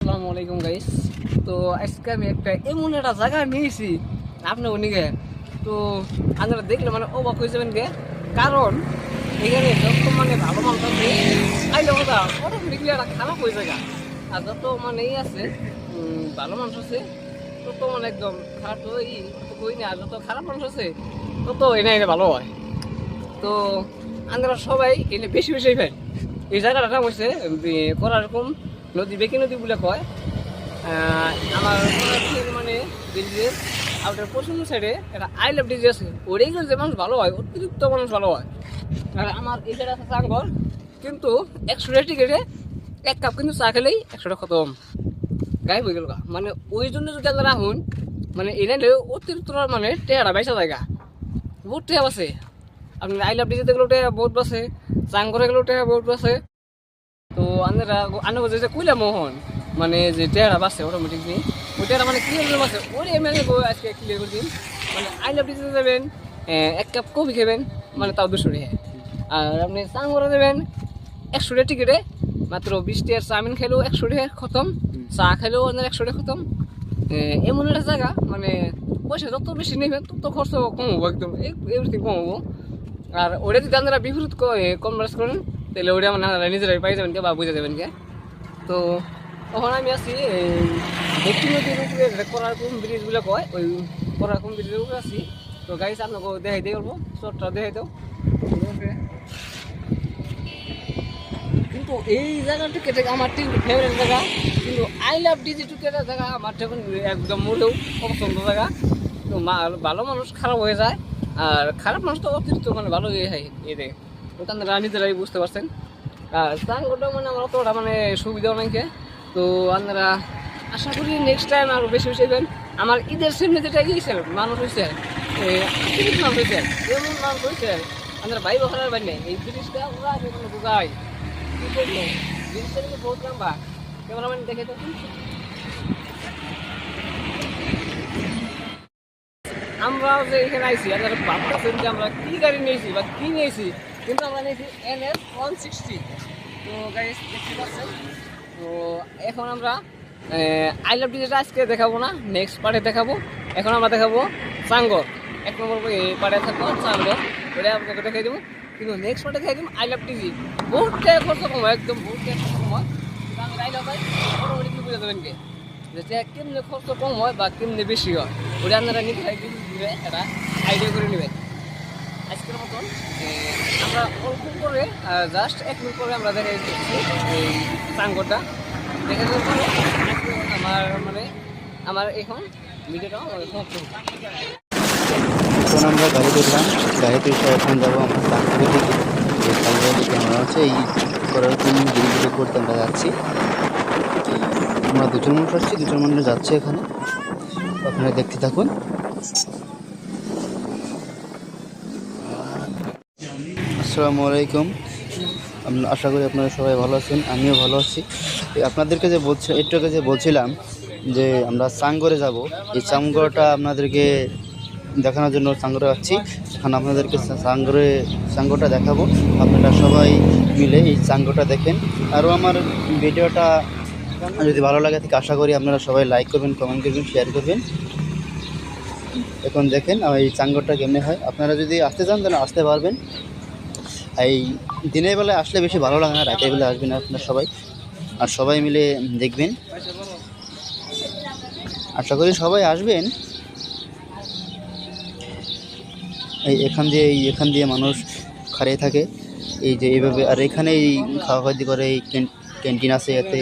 আসসালামু আলাইকুম গাইস। তো আজকে আমি একটা এমন একটা জায়গা নিয়েছি আপনার ওদিকে। তো আপনারা দেখলে মানে অবাক হয়ে যাবেন গে, কারণ এখানে যত মানে ভালো মানুষ আছে আইলে কথা অটোমেটিকলি একটা খারাপ হয়ে যায়। আর যত মানে এই আছে ভালো মানুষ আছে তত মানে একদম খারাপ তো কই না, আর যত খারাপ মানুষ আছে তত এনে এনে ভালো হয়। তো আমরা সবাই এনে বেশি বেশি ফেল এই জায়গাটা হচ্ছে করার এরকম নদী বেঁকে নদী বলে কয়। আমার মানে দিল্লির আউটার পশ্চিম সাইডে একটা আই লাভ ডিজি আছে, ওটাই কিন্তু যে মানুষ ভালো হয়, অতিরিক্ত মানুষ ভালো হয়। আর আমার এই সাইডে আছে চাঙ্গর, কিন্তু 100 টিকিটে 1 কাপ কিন্তু চা খেলেই 100 খতম, গায়ে হয়ে গেল। মানে ওই জন্য যদি আমরা রাখুন মানে এনে অতিরিক্ত মানে টেহারা বাইসা জায়গা বহুত টেহা আছে। আপনি আই লাভ ডিজিতে গেলেও টেহা বহুত বাসে, চাঙ্গরে গেলেও টেহা বহুত বাসে। তো আপনারা আনবো যে কইলা মোহন মানে যে টেহারা বাসছে অটোমেটিকলি ওই টেহারা মানে ক্লিয়ার বাসে ওই আমি আজকে ক্লিয়ার করে দিন। মানে আই লাভ ডিজিতে যাবেন 1 কাপ কফি খাবেন মানে তাও 200 টাকা, আর আপনি চাঙ্গরে দেবেন 100 টাকা টিকিটে মাত্র 20 টাকার চাউমিন খেলেও 100 টাকা খতম, চা খেলেও 100 টাকা খতম। এমন একটা জায়গা মানে পয়সা যত বেশি নেবেন তত খরচ কম হবো, একদম এভরিথিং কম হবো। আর ওটা যদি আপনারা বিপরীত কনভার্স করেন তাহলে ওটা মানে নিজেরাই পাই যাবেন কে বা বুঝে যাবেন কে। তো তখন আমি আছি ভক্তি নদীর উপরে করারকুম ব্রিজ বলে কয়, ওই করারকুম ব্রিজের উপরে আছি। তো গাড়ি আপনাকে দেখাই দিয়ে বলবো, চটটা দেখাই দাও। কিন্তু এই জায়গাটা কেটে আমার ঠিক ফেভারিট জায়গা, কিন্তু আই লাভ ডিজি কেটে জায়গা আমার যখন একদম মূলেও পছন্দ জায়গা। তো ভালো মানুষ খারাপ হয়ে যায়, আর খারাপ মানুষ তো অতিরিক্ত মানে ভালো হয়ে যায় এদের, ওখান থেকে নিজেরাই বুঝতে পারছেন। আর চাঙ্গটা মানে আমার অতটা মানে সুবিধাও নাই। তো আপনারা আশা করি নেক্সট টাইম আরও বেশি বেশি দেবেন। আমার ঈদের সামনে যেটা গিয়েছিল মানুষ হয়েছে মানুষ হয়েছে, এমন মানুষ হয়েছে আপনারা ভাই বখার বাই নেই এই জিনিসটা ওরা বোঝায় কি করলো জিনিসটা কিন্তু বহুত লম্বা। ক্যামেরাম্যান দেখে তো আমরা যে এখানে আইসি আপনারা ভাবতেছেন যে আমরা কি গাড়ি নিয়েছি বা কি নিয়েছি, কিন্তু আমরা নিয়েছি NS 160। তো গাড়ি দেখতে পাচ্ছেন। তো এখন আমরা আই লাভ ডিজিটা আজকে দেখাবো না, নেক্সট পার্টে দেখাবো। এখন আমরা দেখাবো চাঙ্গর, 1 নম্বর এই পার্টে থাকবো চাঙ্গর, ওটা আপনাকে দেখাই দেবো। কিন্তু নেক্সট পার্টে দেখাই দেবো আই লাভ ডিজি। বহুত টাকা খরচ কম হয়, একদম বহুত টাকা খরচ কম হয়, কিন্তু আমি আই লাভ ভাই অটোমেটিকলি বুঝে দেবেন কে যে কেমনি খরচ কম হয় বা কেমনি বেশি হয়, ওটা আপনারা নিজে ঘুরে একটা আইডিয়া করে নেবেন। আজকের মতন আমরা অল্প করে জাস্ট 1 মিনিট পরে আমরা দেখাই দিচ্ছি এই চাঙ্গরটা দেখে দেওয়ার পরে আমার এখন ভিডিওটা সমাপ্ত। এখন আমরা গাড়ি দেখলাম, গাড়িতে এখন যাবো আমরা চাঁদপুরের দিকে। যে চাঁদপুরের দিকে আমরা হচ্ছে এই করার জিনিসগুলো করতে আমরা যাচ্ছি। আমরা 2জন মানুষ আসছি, 2জন মানুষ যাচ্ছে এখানে, আপনারা দেখতে থাকুন। আসসালামু আলাইকুম, আশা করি আপনারা সবাই ভালো আছেন, আমিও ভালো আছি। আপনাদেরকে যে বলছিলাম যে আমরা চাঙ্গরে যাব, এই চাঙ্গরটা আপনাদেরকে দেখানোর জন্য চাঙ্গরে যাচ্ছি। এখন আপনাদেরকে চাঙ্গরটা দেখাবো, আপনারা সবাই মিলে এই চাঙ্গরটা দেখেন। আরও আমার ভিডিওটা যদি ভালো লাগে থাকে আশা করি আপনারা সবাই লাইক করবেন, কমেন্ট করবেন, শেয়ার করবেন। এখন দেখেন এই চাঙ্গরটা কেমনে হয়। আপনারা যদি আসতে চান তাহলে আসতে পারবেন। এই দিনের বেলায় আসলে বেশি ভালো লাগে না, রাতের বেলায় আসবেন আপনারা সবাই, আর সবাই মিলে দেখবেন। আশা করি সবাই আসবেন। এখান দিয়ে মানুষ খাড়িয়ে থাকে এই যে এইভাবে, আর এখানেই খাওয়া খাওয়াদি করে। এই ক্যান্টিন আছে, এতে